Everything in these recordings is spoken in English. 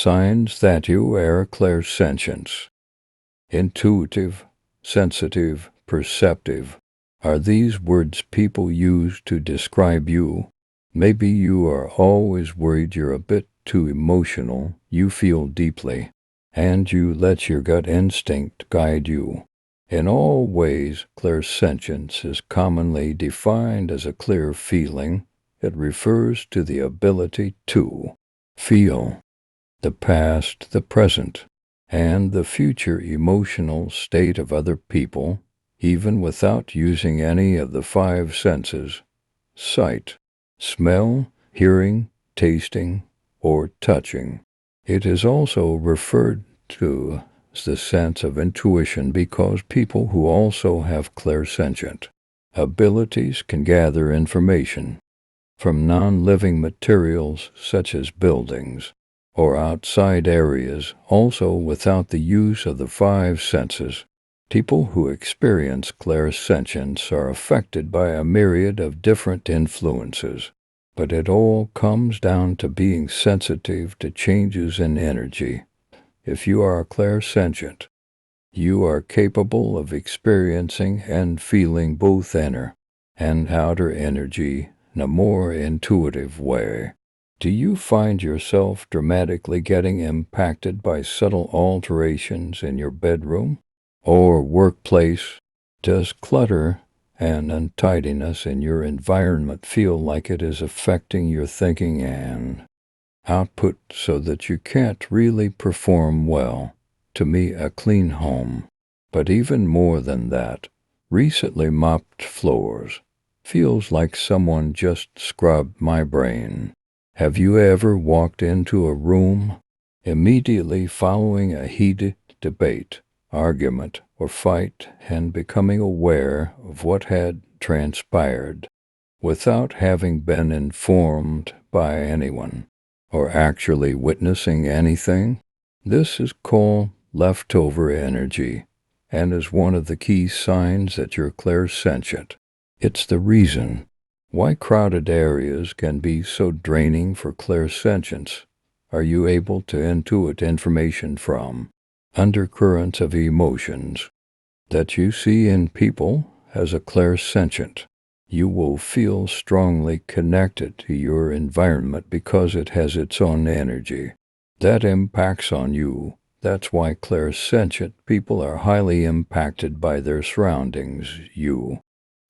signs that you are clairsentience. Intuitive, sensitive, perceptive are these words people use to describe you. Maybe you are always worried you're a bit too emotional, you feel deeply, and you let your gut instinct guide you. In all ways, clairsentience is commonly defined as a clear feeling. It refers to the ability to feel the past, the present, and the future emotional state of other people, even without using any of the five senses: sight, smell, hearing, tasting, or touching. It is also referred to as the sense of intuition because people who also have clairsentient abilities can gather information from non-living materials such as buildings or outside areas, also without the use of the five senses. People who experience clairsentience are affected by a myriad of different influences, but it all comes down to being sensitive to changes in energy. If you are clairsentient, you are capable of experiencing and feeling both inner and outer energy in a more intuitive way. Do you find yourself dramatically getting impacted by subtle alterations in your bedroom or workplace? Does clutter and untidiness in your environment feel like it is affecting your thinking and output so that you can't really perform well? To me, a clean home, but even more than that, recently mopped floors, feels like someone just scrubbed my brain. Have you ever walked into a room immediately following a heated debate, argument, or fight and becoming aware of what had transpired without having been informed by anyone or actually witnessing anything? This is called leftover energy and is one of the key signs that you're clairsentient. It's the reason why crowded areas can be so draining for clairsentience. Are you able to intuit information from undercurrents of emotions that you see in people? As a clairsentient, you will feel strongly connected to your environment because it has its own energy that impacts on you. That's why clairsentient people are highly impacted by their surroundings. You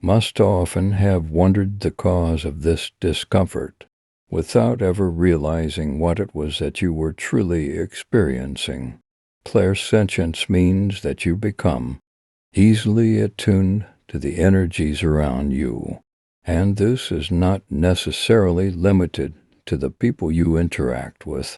must often have wondered the cause of this discomfort without ever realizing what it was that you were truly experiencing. Clairsentience means that you become easily attuned to the energies around you, and this is not necessarily limited to the people you interact with.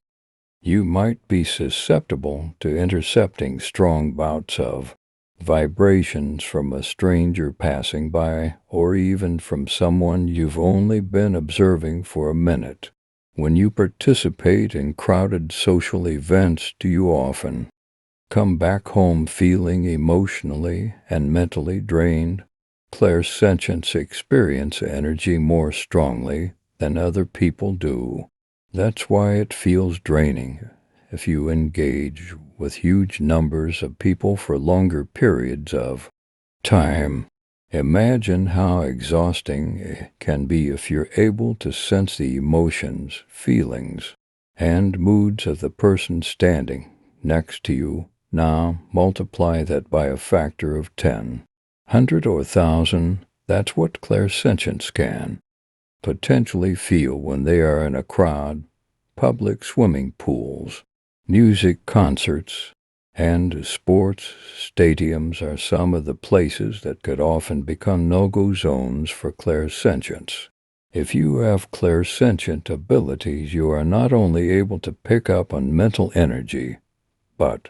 You might be susceptible to intercepting strong bouts of vibrations from a stranger passing by, or even from someone you've only been observing for a minute. When you participate in crowded social events, do you often come back home feeling emotionally and mentally drained? Clairsentients experience energy more strongly than other people do. That's why it feels draining if you engage with huge numbers of people for longer periods of time. Imagine how exhausting it can be if you're able to sense the emotions, feelings, and moods of the person standing next to you. Now multiply that by a factor of 10, 100, or 1,000. That's what clairsentients can potentially feel when they are in a crowd. Public swimming pools, music concerts, and sports stadiums are some of the places that could often become no-go zones for clairsentients. If you have clairsentient abilities, you are not only able to pick up on mental energy, but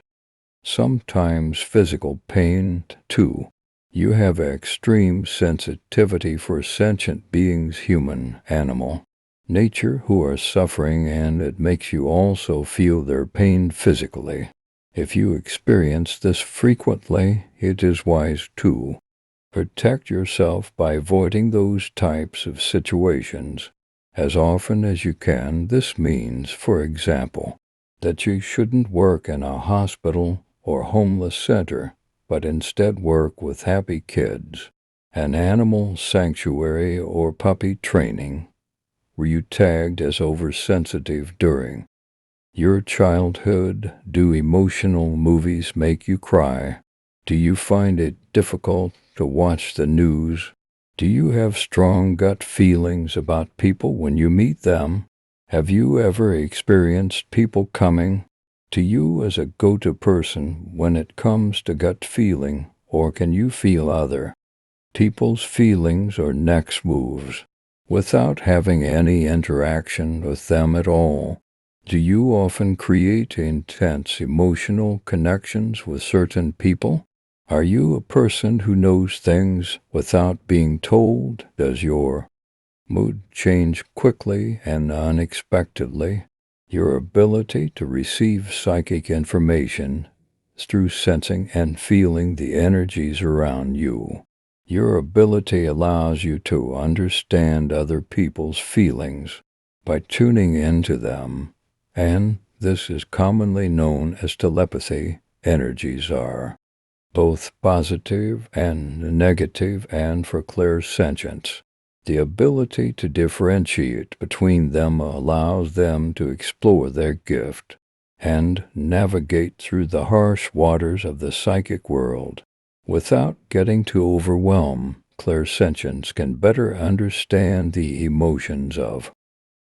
sometimes physical pain too. You have extreme sensitivity for sentient beings, human, animal, nature, who are suffering, and it makes you also feel their pain physically. If you experience this frequently, it is wise to protect yourself by avoiding those types of situations as often as you can. This means, for example, that you shouldn't work in a hospital or homeless center, but instead work with happy kids, an animal sanctuary or puppy training. Were you tagged as oversensitive during your childhood? Do emotional movies make you cry? Do you find it difficult to watch the news? Do you have strong gut feelings about people when you meet them? Have you ever experienced people coming to you as a go-to person when it comes to gut feeling, or can you feel other people's feelings or next moves without having any interaction with them at all? Do you often create intense emotional connections with certain people? Are you a person who knows things without being told? Does your mood change quickly and unexpectedly? Your ability to receive psychic information through sensing and feeling the energies around you. Your ability allows you to understand other people's feelings by tuning into them, and this is commonly known as telepathy. Energies are both positive and negative, and for clairsentience, the ability to differentiate between them allows them to explore their gift and navigate through the harsh waters of the psychic world without getting too overwhelmed. Clairsentience can better understand the emotions of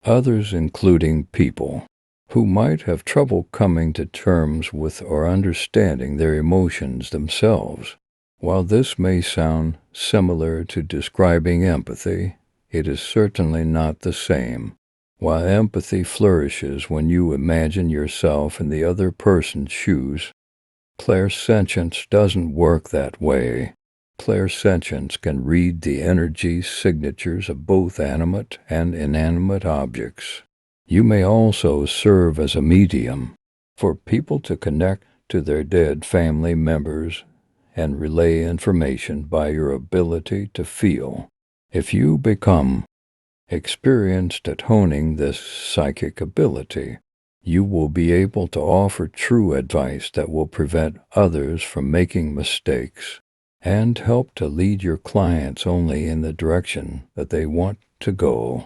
others, including people who might have trouble coming to terms with or understanding their emotions themselves. While this may sound similar to describing empathy, it is certainly not the same. While empathy flourishes when you imagine yourself in the other person's shoes, clairsentience doesn't work that way. Clairsentience can read the energy signatures of both animate and inanimate objects. You may also serve as a medium for people to connect to their dead family members and relay information by your ability to feel. If you become experienced at honing this psychic ability, you will be able to offer true advice that will prevent others from making mistakes and help to lead your clients only in the direction that they want to go.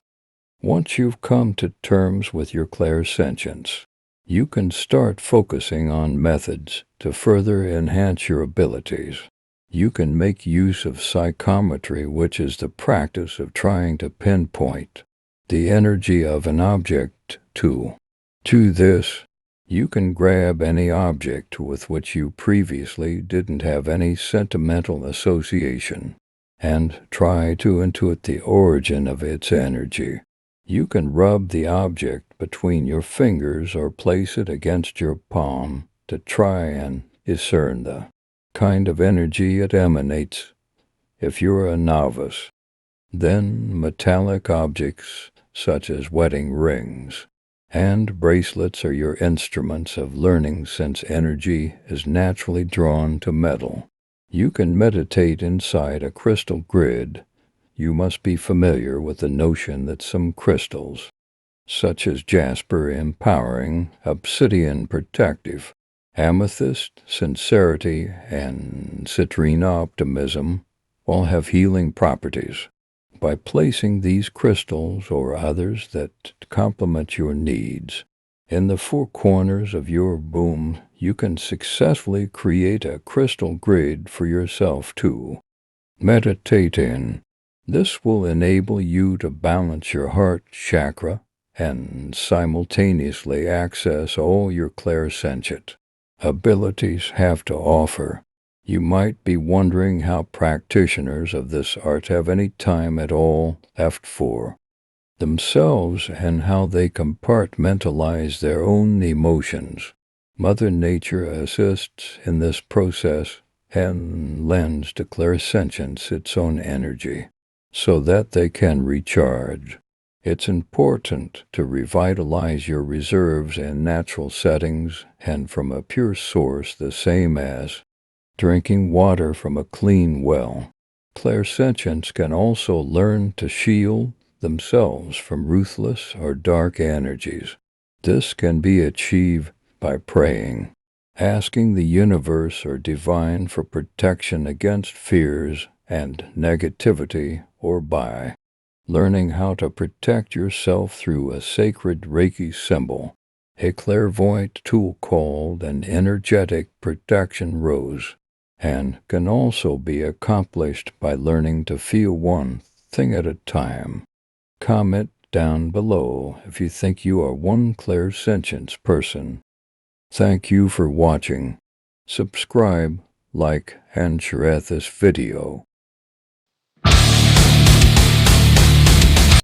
Once you've come to terms with your clairsentience, you can start focusing on methods to further enhance your abilities. You can make use of psychometry, which is the practice of trying to pinpoint the energy of an object to. To this, you can grab any object with which you previously didn't have any sentimental association and try to intuit the origin of its energy. You can rub the object between your fingers or place it against your palm to try and discern the kind of energy it emanates. If you're a novice, then metallic objects such as wedding rings and bracelets are your instruments of learning, since energy is naturally drawn to metal. You can meditate inside a crystal grid. You must be familiar with the notion that some crystals, such as jasper empowering, obsidian protective, amethyst sincerity, and citrine optimism, all have healing properties. By placing these crystals or others that complement your needs in the four corners of your room, you can successfully create a crystal grid for yourself to meditate in. This will enable you to balance your heart chakra and simultaneously access all your clairsentient abilities have to offer. You might be wondering how practitioners of this art have any time at all left for themselves and how they compartmentalize their own emotions. Mother Nature assists in this process and lends to clairsentience its own energy so that they can recharge. It's important to revitalize your reserves in natural settings and from a pure source, the same as drinking water from a clean well. Clairsentients can also learn to shield themselves from ruthless or dark energies. This can be achieved by praying, asking the universe or divine for protection against fears and negativity, or by learning how to protect yourself through a sacred Reiki symbol, a clairvoyant tool called an energetic protection rose, and can also be accomplished by learning to feel one thing at a time. Comment down below if you think you are one clairsentience person. Thank you for watching. Subscribe, like, and share this video.